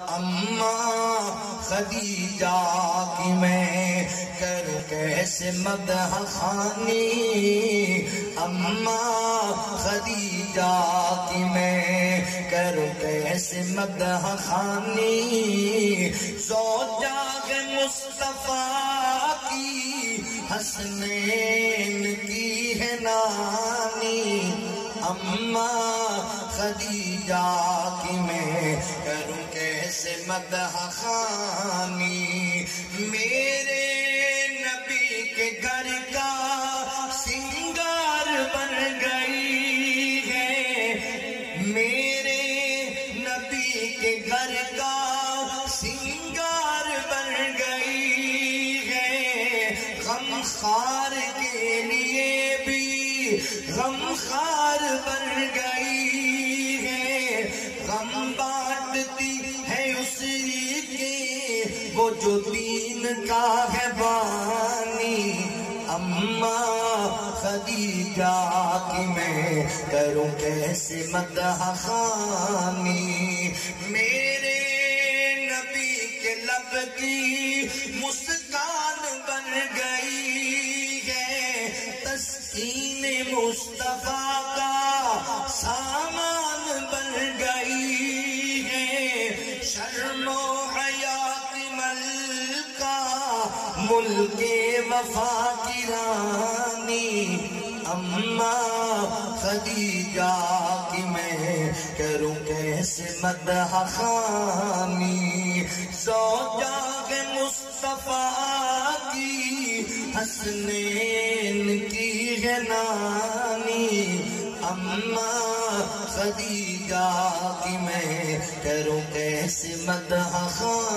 اماں خدیجہ کی میں کروں کیسے مدح خوانی، اماں خدیجہ کی میں کروں کیسے مدح خوانی، زوجہ مصطفیٰ کی حسنین کی ہے نانی، اماں خدیجہ کی میں کروں کیسے مدح خوانی، میرے نبی کے گھر کا سنگار بن گئی ہے، میرے نبی کے گھر کا سنگار بن گئی ہے، غم خار کے لیے بھی غم خار بن گئی ہے، غم بانٹتی ہے اسی کے وہ جو دین کا ہے بانی، اماں خدیجہ کی میں کروں کیسے مدح خوانی، میرے نبی کے لب کی مسکان بن گئی ہے، تسکین مصطفیٰ کا سامان بن گئی ہے، شرم و حیا کی ملکہ ملک وفا کی رانی، اماں خدیجہ کی میں کروں کیسے مدح خوانی، زوجہ مصطفیٰ کی حسنین کی ہے نانی، اماں خدیجہ کی میں کروں کیسے مدح خوانی۔